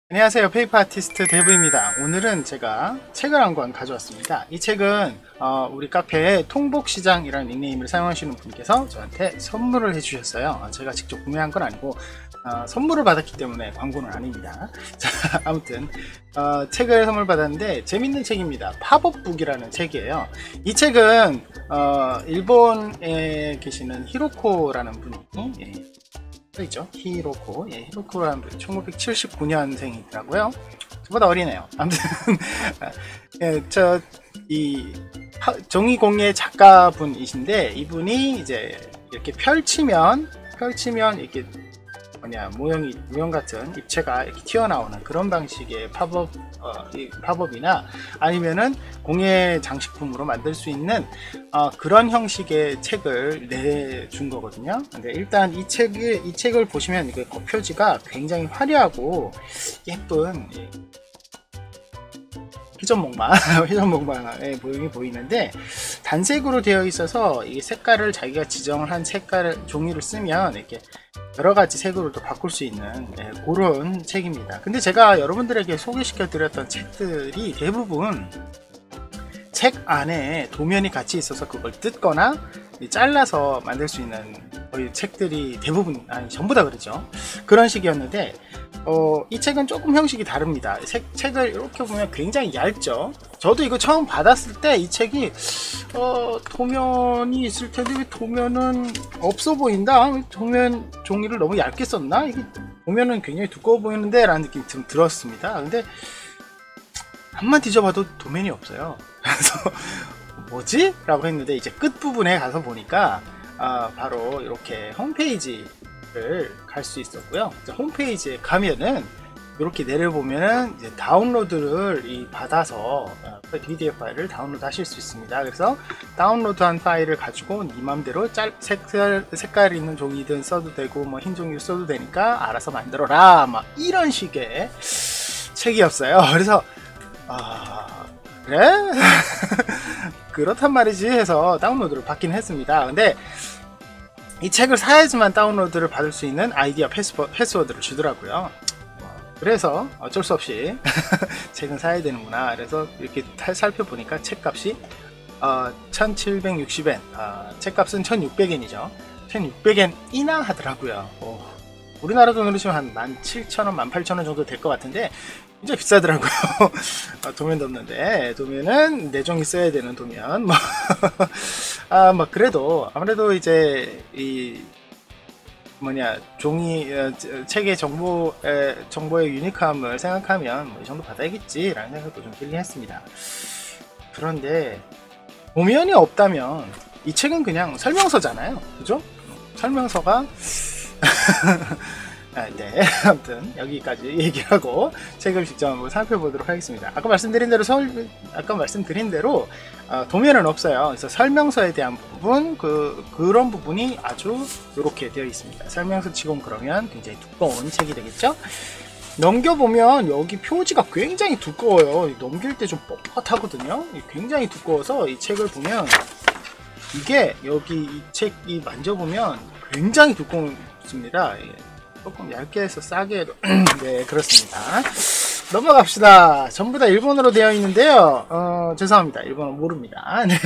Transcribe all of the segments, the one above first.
안녕하세요. 페이퍼 아티스트 데브입니다. 오늘은 제가 책을 한 권 가져왔습니다. 이 책은 우리 카페에 통복시장이라는 닉네임을 사용하시는 분께서 저한테 선물을 해주셨어요. 제가 직접 구매한 건 아니고 선물을 받았기 때문에 광고는 아닙니다. 자, 아무튼 책을 선물 받았는데 재밌는 책입니다. 팝업북이라는 책이에요. 이 책은 일본에 계시는 히로코라는 분이 있죠. 히로코. 히로코라는 분 1979년생이더라고요. 저보다 어리네요. 아무튼 이 종이공예 작가분이신데 이분이 이제 이렇게 펼치면 이렇게 모형 같은 입체가 이렇게 튀어나오는 그런 방식의 팝업이나 아니면은 공예 장식품으로 만들 수 있는 그런 형식의 책을 내준 거거든요. 근데 일단 이 책을 보시면 이게 표지가 굉장히 화려하고 예쁜 회전목마의 모형이 보이는데 단색으로 되어 있어서 이 색깔을 자기가 지정을 한 종이를 쓰면 이렇게 여러가지 색으로도 바꿀 수 있는 그런 책입니다. 근데 제가 여러분들에게 소개시켜 드렸던 책들이 대부분 책 안에 도면이 같이 있어서 그걸 뜯거나 잘라서 만들 수 있는 거의 책들이 대부분, 아니 전부 다 그러죠. 그런 식이었는데 이 책은 조금 형식이 다릅니다. 책을 이렇게 보면 굉장히 얇죠. 저도 이거 처음 받았을 때 이 책이 도면이 있을 텐데 왜 도면은 없어 보인다? 도면 종이를 너무 얇게 썼나? 이게 도면은 굉장히 두꺼워 보이는데 라는 느낌이 좀 들었습니다. 근데 한번 뒤져봐도 도면이 없어요. 그래서 뭐지? 라고 했는데 이제 끝부분에 가서 보니까 바로 이렇게 홈페이지를 갈 수 있었고요. 홈페이지에 가면은 이렇게 내려보면은 이제 다운로드를 받아서 PDF 파일을 다운로드 하실 수 있습니다. 그래서 다운로드한 파일을 가지고 네 맘대로 색깔 있는 종이든 써도 되고 뭐 흰 종이 써도 되니까 알아서 만들어라 막 이런 식의 책이었어요. 그래서 그래? 그렇단 말이지 해서 다운로드를 받긴 했습니다. 근데 이 책을 사야지만 다운로드를 받을 수 있는 아이디어 패스워드를 주더라고요. 그래서 어쩔 수 없이 책은 사야 되는구나. 그래서 이렇게 살펴보니까 책값이 1760엔, 책값은 1600엔이죠 1600엔이나 하더라고요. 우리나라 돈으로 치면 한 17,000원, 18,000원 정도 될 것 같은데 진짜 비싸더라고요. 도면도 없는데 도면은 내종이 써야 되는 도면 그래도 아무래도 이제 이 책의 정보의 유니크함을 생각하면 이 정도 받아야겠지 라는 생각도 좀 들긴 했습니다. 그런데 도면이 없다면 이 책은 그냥 설명서잖아요. 그죠? 설명서가 네, 아무튼 여기까지 얘기하고 책을 직접 한번 살펴보도록 하겠습니다. 아까 말씀드린 대로 도면은 없어요. 그래서 설명서에 대한 부분 그런 부분이 아주 이렇게 되어 있습니다. 설명서 치곤 그러면 굉장히 두꺼운 책이 되겠죠. 넘겨보면 여기 표지가 굉장히 두꺼워요. 넘길 때 좀 뻣뻣하거든요. 굉장히 두꺼워서 이 책을 보면 이게 여기 이 책이 만져보면 굉장히 두껍습니다. 조금 얇게 해서 싸게 해도 네, 그렇습니다. 넘어갑시다. 전부 다 일본어로 되어 있는데요. 죄송합니다. 일본어 모릅니다. 네.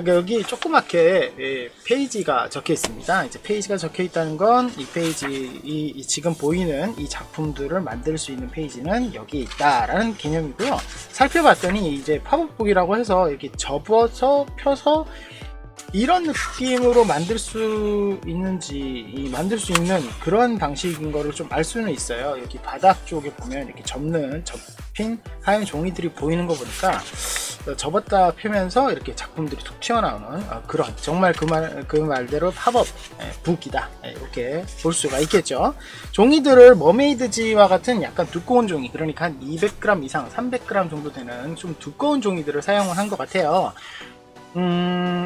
여기 조그맣게 페이지가 적혀 있습니다. 이제 페이지가 적혀 있다는 건 이 페이지, 지금 보이는 이 작품들을 만들 수 있는 페이지는 여기 있다라는 개념이고요. 살펴봤더니 이제 팝업북이라고 해서 이렇게 접어서 펴서 이런 느낌으로 만들 수 있는지, 만들 수 있는 그런 방식인 거를 좀 알 수는 있어요. 여기 바닥 쪽에 보면 이렇게 접힌 하얀 종이들이 보이는 거 보니까 접었다 펴면서 이렇게 작품들이 툭 튀어나오는 그런 정말 그 말대로 팝업 북이다 이렇게 볼 수가 있겠죠. 종이들을 머메이드지와 같은 약간 두꺼운 종이, 그러니까 한 200g 이상 300g 정도 되는 좀 두꺼운 종이들을 사용을 한 것 같아요.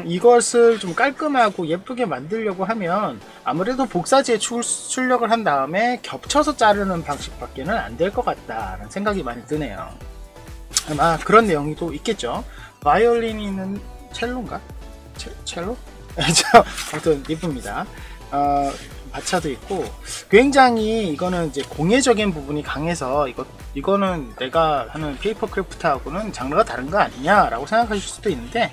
이것을 좀 깔끔하고 예쁘게 만들려고 하면 아무래도 복사지에 출력을 한 다음에 겹쳐서 자르는 방식밖에는 안 될 것 같다라는 생각이 많이 드네요. 아마 그런 내용이 또 있겠죠. 바이올린이 있는 첼로인가? 첼로? 아무튼 이쁩니다. 마차도 있고 굉장히 이거는 이제 공예적인 부분이 강해서 이거는 내가 하는 페이퍼 크래프트하고는 장르가 다른 거 아니냐라고 생각하실 수도 있는데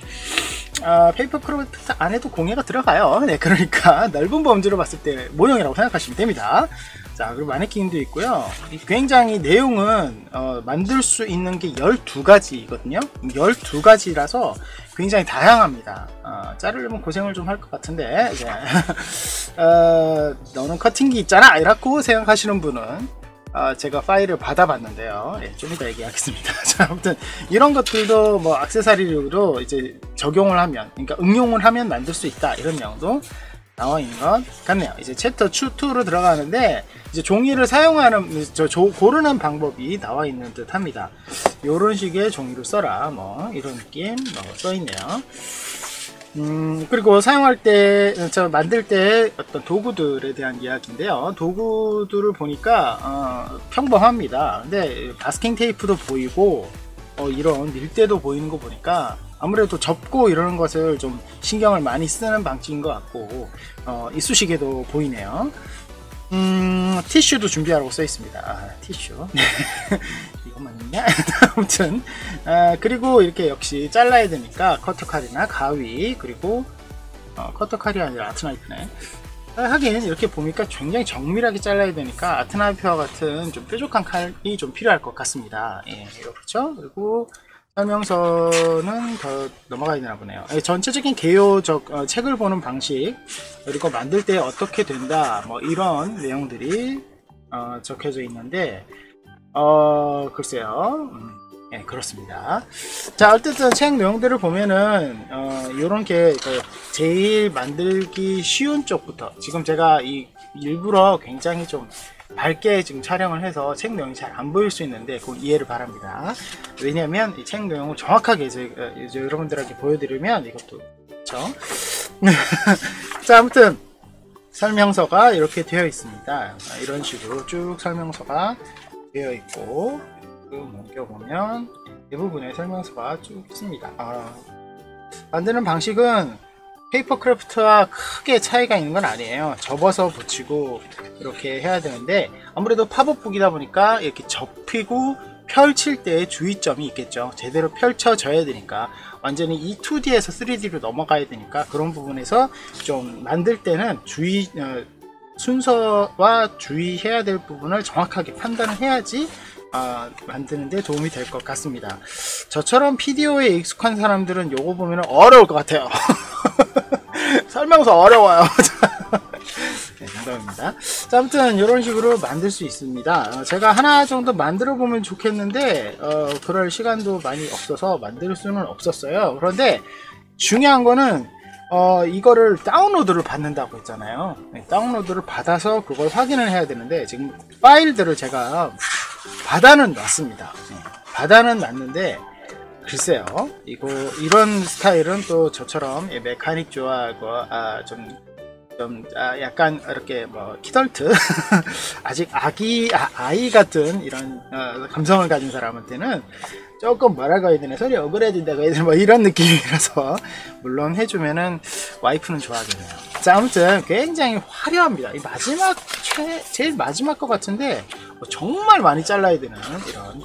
페이퍼 크래프트 안에도 공예가 들어가요. 네, 그러니까 넓은 범주로 봤을 때 모형이라고 생각하시면 됩니다. 자, 그리고 마네킹도 있고요. 굉장히 내용은 만들 수 있는 게 12가지거든요. 12가지라서 굉장히 다양합니다. 자르려면 고생을 좀 할 것 같은데 이제 너는 커팅기 있잖아 이라고 생각하시는 분은 제가 파일을 받아봤는데요. 예, 좀 이따 얘기하겠습니다. 자, 아무튼 이런 것들도 뭐 액세서리로 이제 적용을 하면, 그러니까 응용을 하면 만들 수 있다 이런 내용도 나와 있는 것 같네요. 이제 챕터 2로 들어가는데 이제 종이를 사용하는 고르는 방법이 나와 있는 듯합니다. 이런 식의 종이를 써라 뭐 이런 느낌 써 있네요. 그리고 사용할 때, 만들 때 어떤 도구들에 대한 이야기인데요. 도구들을 보니까, 평범합니다. 근데, 마스킹 테이프도 보이고, 이런 밀대도 보이는 거 보니까, 아무래도 접고 이러는 것을 좀 신경을 많이 쓰는 방식인 것 같고, 이쑤시개도 보이네요. 티슈도 준비하라고 써 있습니다. 티슈. 이것만 있냐? 아무튼, 그리고 이렇게 역시 잘라야 되니까 커터칼이나 가위, 그리고, 커터칼이 아니라 아트나이프네. 하긴 이렇게 보니까 굉장히 정밀하게 잘라야 되니까 아트나이프와 같은 좀 뾰족한 칼이 좀 필요할 것 같습니다. 예, 그렇죠? 그리고 설명서는 더 넘어가야 되나 보네요. 전체적인 개요적 책을 보는 방식, 그리고 만들 때 어떻게 된다 뭐 이런 내용들이 적혀져 있는데 글쎄요. 예, 그렇습니다. 자, 어쨌든 책 내용들을 보면은 요렇게 제일 만들기 쉬운 쪽부터, 지금 제가 일부러 굉장히 좀 밝게 지금 촬영을 해서 책 내용이 잘 안 보일 수 있는데 그건 이해를 바랍니다. 왜냐면 이 책 내용을 정확하게 이제 여러분들에게 보여드리면 이것도 그렇죠. 자, 아무튼 설명서가 이렇게 되어 있습니다. 이런 식으로 쭉 설명서가 되어 있고, 넘겨보면 대부분의 설명서가 쭉 있습니다. 만드는 방식은 페이퍼 크래프트와 크게 차이가 있는 건 아니에요. 접어서 붙이고 이렇게 해야 되는데, 아무래도 팝업북이다 보니까 이렇게 접히고 펼칠 때의 주의점이 있겠죠. 제대로 펼쳐져야 되니까, 완전히 이 2D에서 3D로 넘어가야 되니까 그런 부분에서 좀 만들 때는 순서와 주의해야 될 부분을 정확하게 판단을 해야지 만드는데 도움이 될 것 같습니다. 저처럼 PDO에 익숙한 사람들은 요거 보면 어려울 것 같아요. 설명서 어려워요. 네, 농담입니다. 자, 아무튼 이런 식으로 만들 수 있습니다. 제가 하나 정도 만들어 보면 좋겠는데 그럴 시간도 많이 없어서 만들 수는 없었어요. 그런데 중요한 거는 이거를 다운로드를 받는다고 했잖아요. 네, 다운로드를 받아서 그걸 확인을 해야 되는데, 지금 파일들을 제가 받아는 놨습니다. 네, 받아는 놨는데 글쎄요, 이런 스타일은 또 저처럼 메카닉 좋아하고 약간 이렇게 뭐 키덜트 아직 아이 같은 이런 감성을 가진 사람한테는 조금 뭐라고 해야 되나, 소리 억울해진다고 해야 되나, 뭐 이런 느낌이라서 물론 해주면은 와이프는 좋아하겠네요. 자, 아무튼 굉장히 화려합니다. 이 제일 마지막 것 같은데 정말 많이 잘라야 되는 이런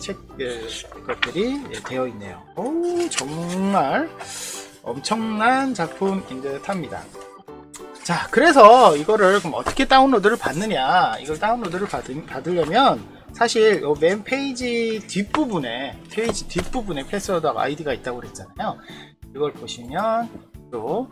것들이 되어 있네요. 오, 정말 엄청난 작품인 듯 합니다. 자, 그래서 이거를 그럼 어떻게 다운로드를 받느냐, 이걸 다운로드를 받으려면 사실 맨 페이지 뒷부분에 패스워드와 아이디가 있다고 그랬잖아요. 이걸 보시면 또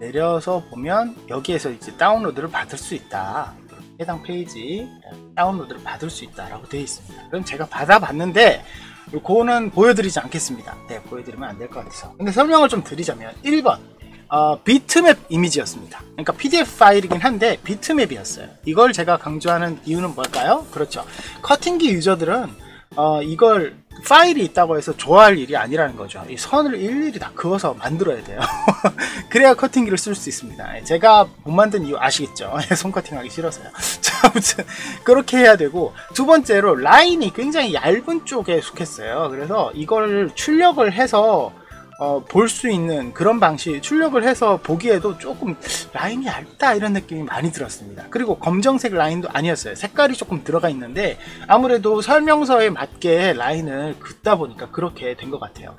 내려서 보면 여기에서 이제 다운로드를 받을 수 있다, 해당 페이지 다운로드를 받을 수 있다라고 되어 있습니다. 그럼 제가 받아봤는데 그거는 보여드리지 않겠습니다. 네, 보여드리면 안 될 것 같아서. 근데 설명을 좀 드리자면 1번 비트맵 이미지였습니다. 그러니까 PDF 파일이긴 한데 비트맵이었어요. 이걸 제가 강조하는 이유는 뭘까요? 그렇죠, 커팅기 유저들은 이걸 파일이 있다고 해서 좋아할 일이 아니라는 거죠. 이 선을 일일이 다 그어서 만들어야 돼요. 그래야 커팅기를 쓸 수 있습니다. 제가 못 만든 이유 아시겠죠? 손 커팅하기 싫어서요. 자, 아무튼 그렇게 해야 되고, 두 번째로 라인이 굉장히 얇은 쪽에 속했어요. 그래서 이걸 출력을 해서 볼 수 있는 그런 방식, 출력을 해서 보기에도 조금 라인이 얇다 이런 느낌이 많이 들었습니다. 그리고 검정색 라인도 아니었어요. 색깔이 조금 들어가 있는데 아무래도 설명서에 맞게 라인을 긋다 보니까 그렇게 된 것 같아요.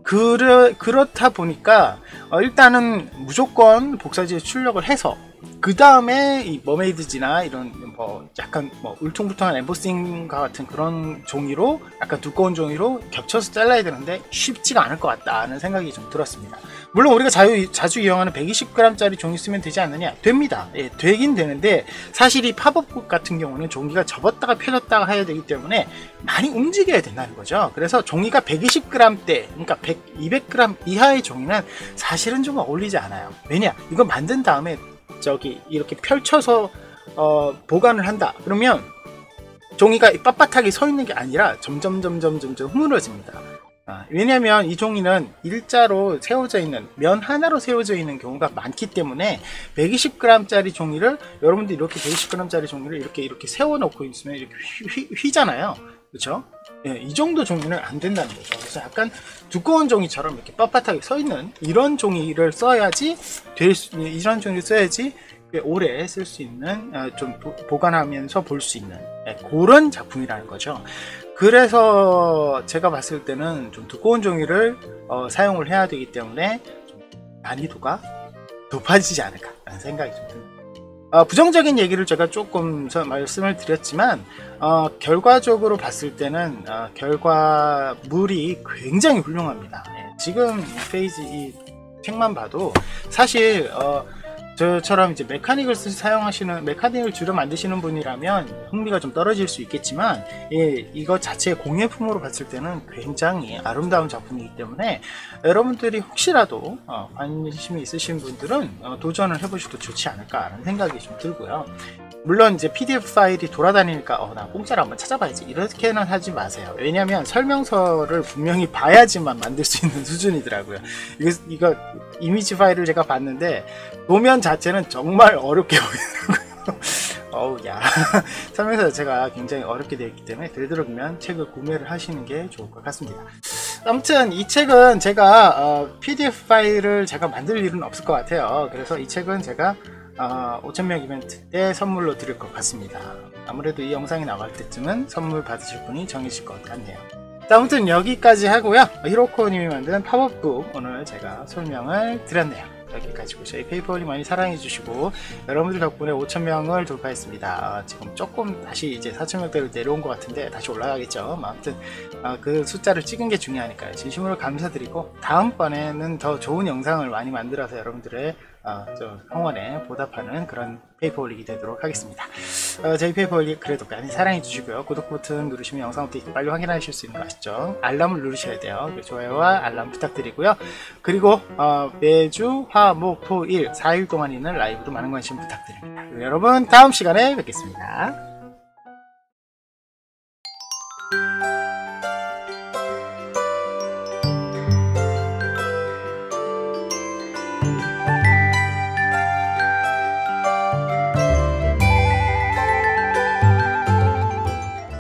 그렇다 보니까 일단은 무조건 복사지에 출력을 해서 그 다음에 이 머메이드지나 이런 뭐 약간 뭐 울퉁불퉁한 엠보싱과 같은 그런 종이로, 약간 두꺼운 종이로 겹쳐서 잘라야 되는데 쉽지가 않을 것 같다는 생각이 좀 들었습니다. 물론 우리가 자주 이용하는 120g 짜리 종이 쓰면 되지 않느냐? 됩니다. 예, 되긴 되는데 사실 이 팝업북 같은 경우는 종이가 접었다가 펴졌다가 해야 되기 때문에 많이 움직여야 된다는 거죠. 그래서 종이가 120g대, 그러니까 200g 이하의 종이는 사실은 좀 어울리지 않아요. 왜냐? 이거 만든 다음에 이렇게 펼쳐서 보관을 한다 그러면 종이가 빳빳하게 서 있는 게 아니라 점점 흐물어집니다. 왜냐면 이 종이는 일자로 세워져 있는, 면 하나로 세워져 있는 경우가 많기 때문에 120g 짜리 종이를, 여러분들 이렇게 120g 짜리 종이를 이렇게 세워 놓고 있으면 이렇게 휘잖아요. 그렇죠? 예, 이 정도 종이는 안 된다는 거죠. 그래서 약간 두꺼운 종이처럼 이렇게 빳빳하게 서 있는 이런 종이를 써야지 이런 종이를 써야지 오래 쓸 수 있는, 좀 보관하면서 볼 수 있는 그런 작품이라는 거죠. 그래서 제가 봤을 때는 좀 두꺼운 종이를 사용을 해야 되기 때문에 좀 난이도가 높아지지 않을까 라는 생각이 좀 듭니다. 부정적인 얘기를 제가 조금 말씀을 드렸지만 결과적으로 봤을 때는 결과물이 굉장히 훌륭합니다. 지금 이 책만 봐도 사실 저처럼 이제 메카닉을 메카닉을 주로 만드시는 분이라면 흥미가 좀 떨어질 수 있겠지만, 이거 자체 공예품으로 봤을 때는 굉장히 아름다운 작품이기 때문에 여러분들이 혹시라도 관심이 있으신 분들은 도전을 해보셔도 좋지 않을까라는 생각이 좀 들고요. 물론 이제 PDF 파일이 돌아다니니까 나 공짜로 한번 찾아봐야지 이렇게는 하지 마세요. 왜냐면 설명서를 분명히 봐야지만 만들 수 있는 수준이더라고요. 이거 이미지 파일을 제가 봤는데 도면 자체는 정말 어렵게 보이더라고요. 어우야. 설명서 자체가 굉장히 어렵게 되어 있기 때문에 되도록이면 책을 구매를 하시는 게 좋을 것 같습니다. 아무튼 이 책은 제가 PDF 파일을 제가 만들 일은 없을 것 같아요. 그래서 이 책은 제가 5,000명 이벤트 때 선물로 드릴 것 같습니다. 아무래도 이 영상이 나갈 때쯤은 선물 받으실 분이 정해질 것 같네요. 자, 아무튼 여기까지 하고요. 히로코님이 만든 팝업북 오늘 제가 설명을 드렸네요. 여기까지고 저희 페이퍼홀리 많이 사랑해 주시고 여러분들 덕분에 5,000명을 돌파했습니다. 지금 조금 다시 이제 4,000명대로 내려온 것 같은데 다시 올라가겠죠. 아무튼 그 숫자를 찍은 게 중요하니까요. 진심으로 감사드리고 다음번에는 더 좋은 영상을 많이 만들어서 여러분들의 성원에 보답하는 그런 페이퍼홀릭이 되도록 하겠습니다. 저희 페이퍼홀릭 그래도 많이 사랑해 주시고요. 구독 버튼 누르시면 영상 업데이트 빨리 확인하실 수 있는 거 아시죠? 알람을 누르셔야 돼요. 좋아요와 알람 부탁드리고요. 그리고 매주 화, 목, 토, 일 4일 동안 있는 라이브도 많은 관심 부탁드립니다. 여러분 다음 시간에 뵙겠습니다.